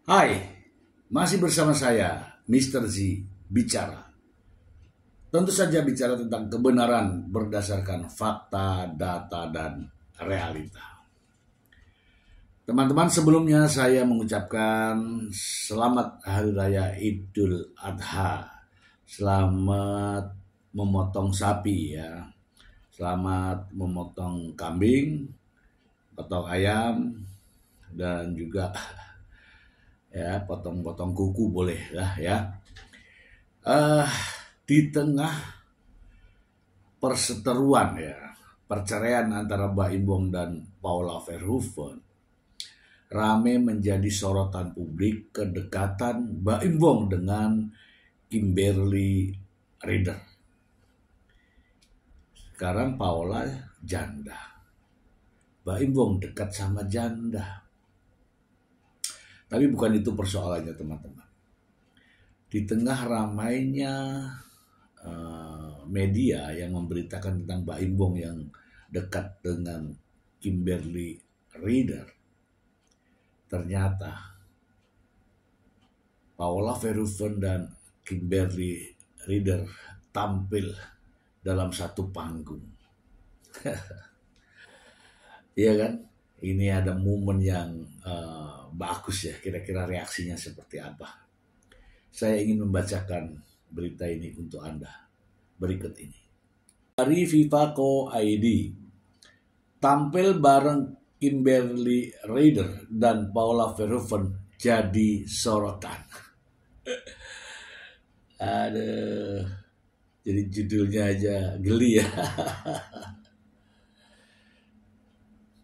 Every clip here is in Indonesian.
Hai, masih bersama saya, Mr. Z, bicara. Tentu saja bicara tentang kebenaran berdasarkan fakta, data, dan realita. Teman-teman, sebelumnya saya mengucapkan selamat Hari Raya Idul Adha. Selamat memotong sapi ya. Selamat memotong kambing, potong ayam, dan juga ya potong-potong kuku boleh lah ya. Eh, di tengah perseteruan ya perceraian antara Mbak Imbong dan Paula Verhoeven, rame menjadi sorotan publik kedekatan Mbak Imbong dengan Kimberly Rider. Sekarang Paula janda, Mbak Imbong dekat sama janda. Tapi bukan itu persoalannya teman-teman. Di tengah ramainya media yang memberitakan tentang Mbak Imbong yang dekat dengan Kimberly Rider, ternyata Paula Verhoeven dan Kimberly Rider tampil dalam satu panggung. Iya kan? Ini ada momen yang bagus ya, kira-kira reaksinya seperti apa. Saya ingin membacakan berita ini untuk Anda. Berikut ini. Dari Vivaco ID, tampil bareng Kimberly Rider dan Paula Verhoeven jadi sorotan. Aduh, jadi judulnya aja geli ya.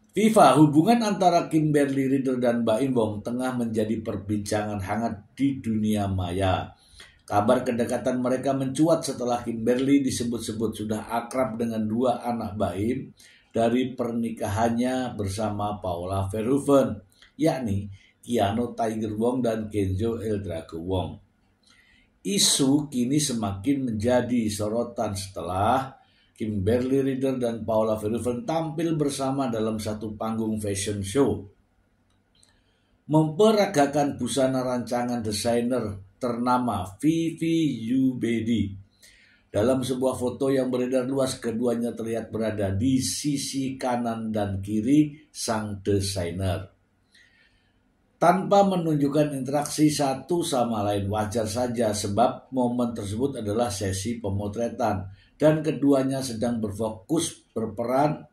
FIFA, hubungan antara Kimberly Rider dan Mbak Imbong tengah menjadi perbincangan hangat di dunia maya. Kabar kedekatan mereka mencuat setelah Kimberly disebut-sebut sudah akrab dengan dua anak Baim dari pernikahannya bersama Paula Verhoeven, yakni Keanu Tiger Wong dan Kenzo El Drago Wong. Isu kini semakin menjadi sorotan setelah Kimberly Rider dan Paula Verhoeven tampil bersama dalam satu panggung fashion show. Memperagakan busana rancangan desainer ternama Vivi Ubedi. Dalam sebuah foto yang beredar luas, keduanya terlihat berada di sisi kanan dan kiri sang desainer. Tanpa menunjukkan interaksi satu sama lain, wajar saja sebab momen tersebut adalah sesi pemotretan dan keduanya sedang berfokus berperan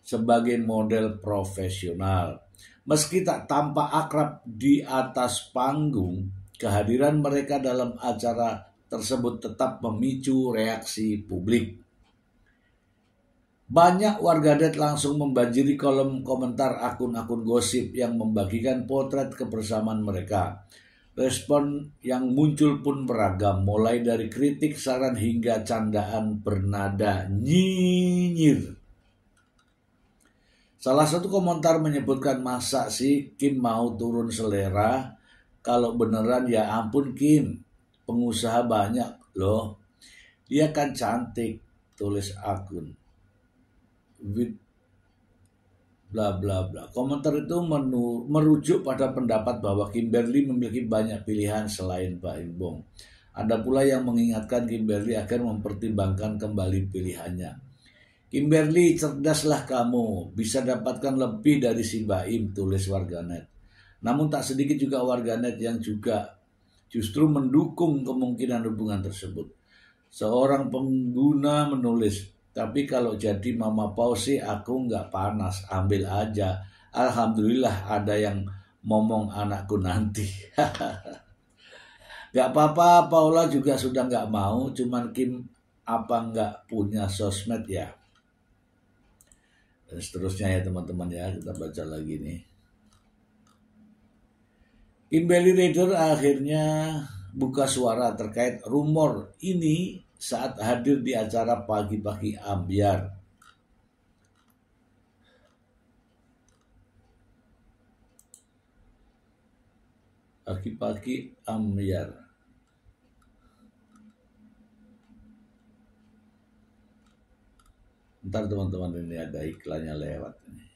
sebagai model profesional. Meski tak tampak akrab di atas panggung, kehadiran mereka dalam acara tersebut tetap memicu reaksi publik. Banyak warganet langsung membanjiri kolom komentar akun-akun gosip yang membagikan potret kebersamaan mereka. Respon yang muncul pun beragam, mulai dari kritik, saran hingga candaan bernada nyinyir. Salah satu komentar menyebutkan, masa sih Kim mau turun selera? Kalau beneran ya ampun Kim, pengusaha banyak loh. Dia kan cantik, tulis akun. With bla bla bla. Komentar itu merujuk pada pendapat bahwa Kimberly memiliki banyak pilihan selain Mbak Imbong. Ada pula yang mengingatkan Kimberly agar mempertimbangkan kembali pilihannya. Kimberly, cerdaslah kamu, bisa dapatkan lebih dari si Mbak Im, tulis warganet. Namun tak sedikit juga warganet yang juga justru mendukung kemungkinan hubungan tersebut. Seorang pengguna menulis, tapi kalau jadi Mama Pau sih aku nggak panas, ambil aja. Alhamdulillah ada yang ngomong anakku nanti. Gak apa-apa, Paula juga sudah nggak mau, cuman Kim apa nggak punya sosmed ya. Dan seterusnya ya teman-teman ya, kita baca lagi nih. Kimberly Rider akhirnya buka suara terkait rumor ini saat hadir di acara Pagi-Pagi Ambyar. Pagi-Pagi Ambyar. Ntar teman-teman, ini ada iklannya lewat ini.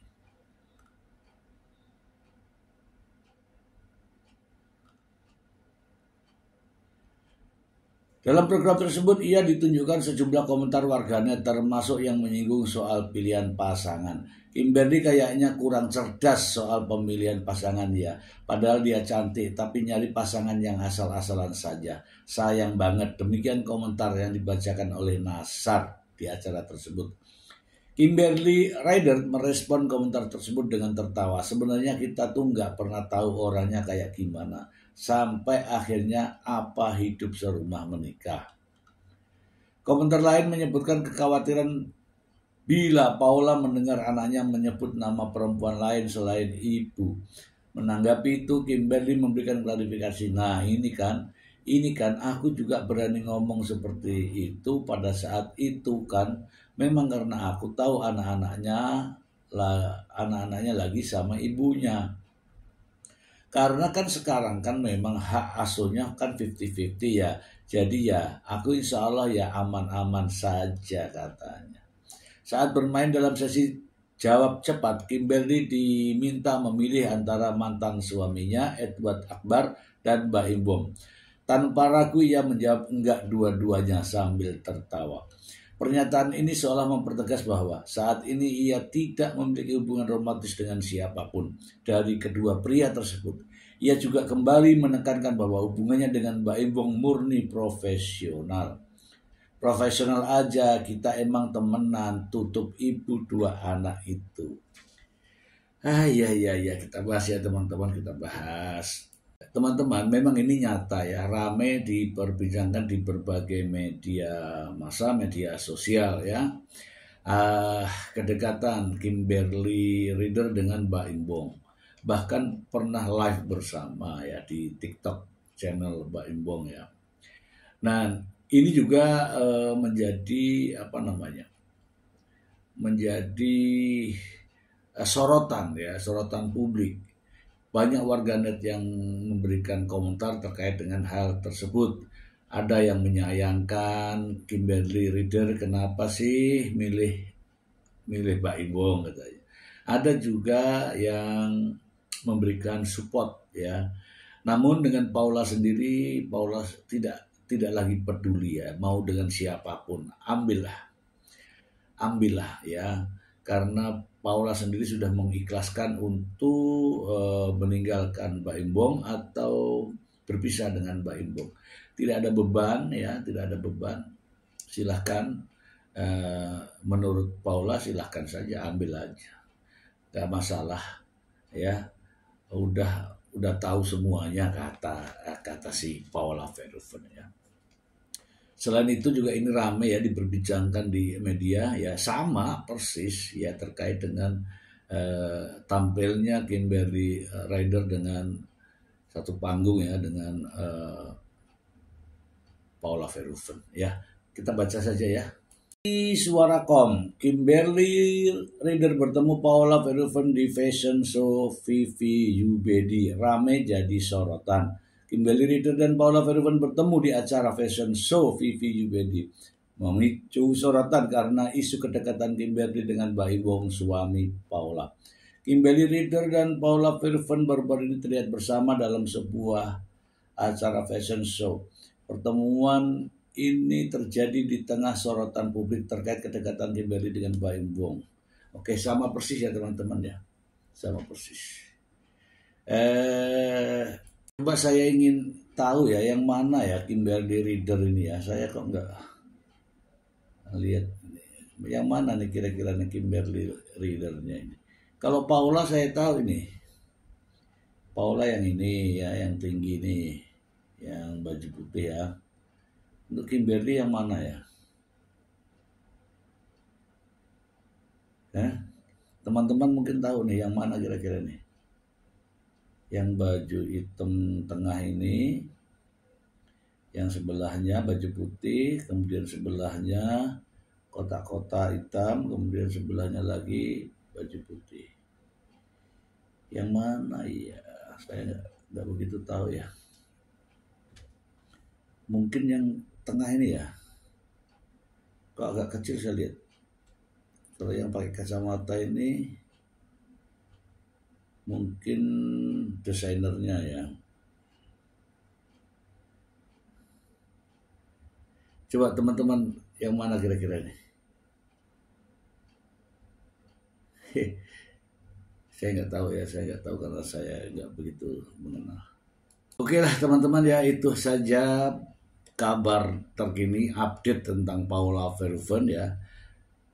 Dalam program tersebut ia ditunjukkan sejumlah komentar warganet termasuk yang menyinggung soal pilihan pasangan. Kimberly kayaknya kurang cerdas soal pemilihan pasangan ya. Padahal dia cantik tapi nyari pasangan yang asal-asalan saja. Sayang banget. Demikian komentar yang dibacakan oleh Nasar di acara tersebut. Kimberly Ryder merespon komentar tersebut dengan tertawa. Sebenarnya kita tuh nggak pernah tahu orangnya kayak gimana. Sampai akhirnya apa hidup serumah menikah. Komentar lain menyebutkan kekhawatiran bila Paula mendengar anaknya menyebut nama perempuan lain selain ibu. Menanggapi itu Kimberly memberikan klarifikasi. Nah ini kan aku juga berani ngomong seperti itu pada saat itu kan. Memang karena aku tahu anak-anaknya lagi sama ibunya. Karena kan sekarang kan memang hak asuhnya kan 50-50 ya. Jadi ya aku insya Allah ya aman-aman saja katanya. Saat bermain dalam sesi jawab cepat, Kimberly diminta memilih antara mantan suaminya Edward Akbar dan Mbak Imbom. Tanpa ragu ia menjawab enggak dua-duanya sambil tertawa. Pernyataan ini seolah mempertegas bahwa saat ini ia tidak memiliki hubungan romantis dengan siapapun dari kedua pria tersebut. Ia juga kembali menekankan bahwa hubungannya dengan Mbak Imbong murni profesional. Profesional aja, kita emang temenan, tutup ibu dua anak itu. Iya, kita bahas ya teman-teman, kita bahas. Teman-teman, memang ini nyata ya, rame diperbincangkan di berbagai media massa, media sosial ya. Kedekatan Kimberly Ryder dengan Mbak Imbong. Bahkan pernah live bersama ya di TikTok channel Mbak Imbong ya. Nah, ini juga menjadi sorotan publik. Banyak warganet yang memberikan komentar terkait dengan hal tersebut. Ada yang menyayangkan Kimberly Ryder kenapa sih milih Mbak Imbong katanya. Ada juga yang memberikan support ya. Namun dengan Paula sendiri, Paula tidak lagi peduli ya, mau dengan siapapun, ambillah ya. Karena Paula sendiri sudah mengikhlaskan untuk meninggalkan Mbak Imbong atau berpisah dengan Mbak Imbong. Tidak ada beban ya, tidak ada beban. Silahkan menurut Paula silahkan saja ambil aja, gak masalah ya. Udah tahu semuanya kata si Paula Verhoeven ya. Selain itu juga ini rame ya diperbincangkan di media ya, sama persis ya terkait dengan tampilnya Kimberly Ryder dengan satu panggung ya dengan Paula Verhoeven ya. Kita baca saja ya. Di Suara.com, Kimberly Ryder bertemu Paula Verhoeven di fashion show Vivi Yubedi, rame jadi sorotan. Kimberly Ryder dan Paula Verhoeven bertemu di acara fashion show Vivi Yubedi, memicu sorotan karena isu kedekatan Kimberly dengan Mbak Imbong suami Paula. Kimberly Ryder dan Paula Verhoeven baru-baru ini terlihat bersama dalam sebuah acara fashion show. Pertemuan ini terjadi di tengah sorotan publik terkait kedekatan Kimberly dengan Mbak Imbong. Oke, sama persis ya teman-teman ya, sama persis. Coba saya ingin tahu ya yang mana ya Kimberly Ryder ini ya. Saya kok nggak lihat yang mana nih kira-kira nih Kimberly Rydernya ini. Kalau Paula saya tahu ini. Paula yang ini ya, yang tinggi nih, yang baju putih ya. Untuk Kimberly yang mana ya? Teman-teman mungkin tahu nih yang mana kira-kira nih. Yang baju hitam tengah ini, yang sebelahnya baju putih, kemudian sebelahnya kotak-kotak hitam, kemudian sebelahnya lagi baju putih. Yang mana ya? Saya nggak begitu tahu ya. Mungkin yang tengah ini ya. Kok agak kecil saya lihat. Kalau yang pakai kacamata ini mungkin desainernya ya. Coba teman-teman yang mana kira-kira ini? Saya nggak tahu ya, saya nggak tahu karena saya nggak begitu mengenal. Oke lah teman-teman ya, itu saja kabar terkini update tentang Paula Verhoeven ya.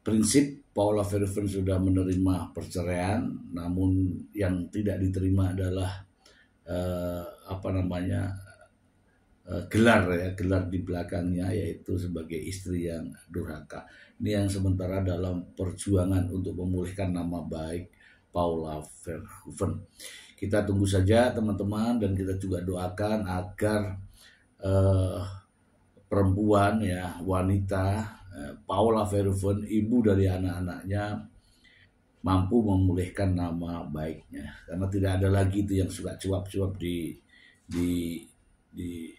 Prinsip Paula Verhoeven sudah menerima perceraian, namun yang tidak diterima adalah gelar di belakangnya, yaitu sebagai istri yang durhaka. Ini yang sementara dalam perjuangan untuk memulihkan nama baik Paula Verhoeven. Kita tunggu saja teman-teman, dan kita juga doakan agar perempuan ya, wanita Paula Verhoeven, ibu dari anak-anaknya, mampu memulihkan nama baiknya, karena tidak ada lagi itu yang suka cuap-cuap di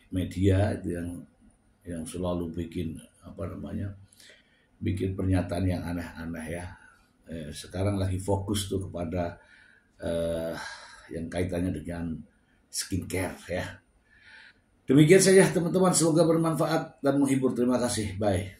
media itu yang selalu bikin bikin pernyataan yang aneh-aneh ya. Sekarang lagi fokus tuh kepada yang kaitannya dengan skincare ya. Demikian saja teman-teman, semoga bermanfaat dan menghibur. Terima kasih, bye.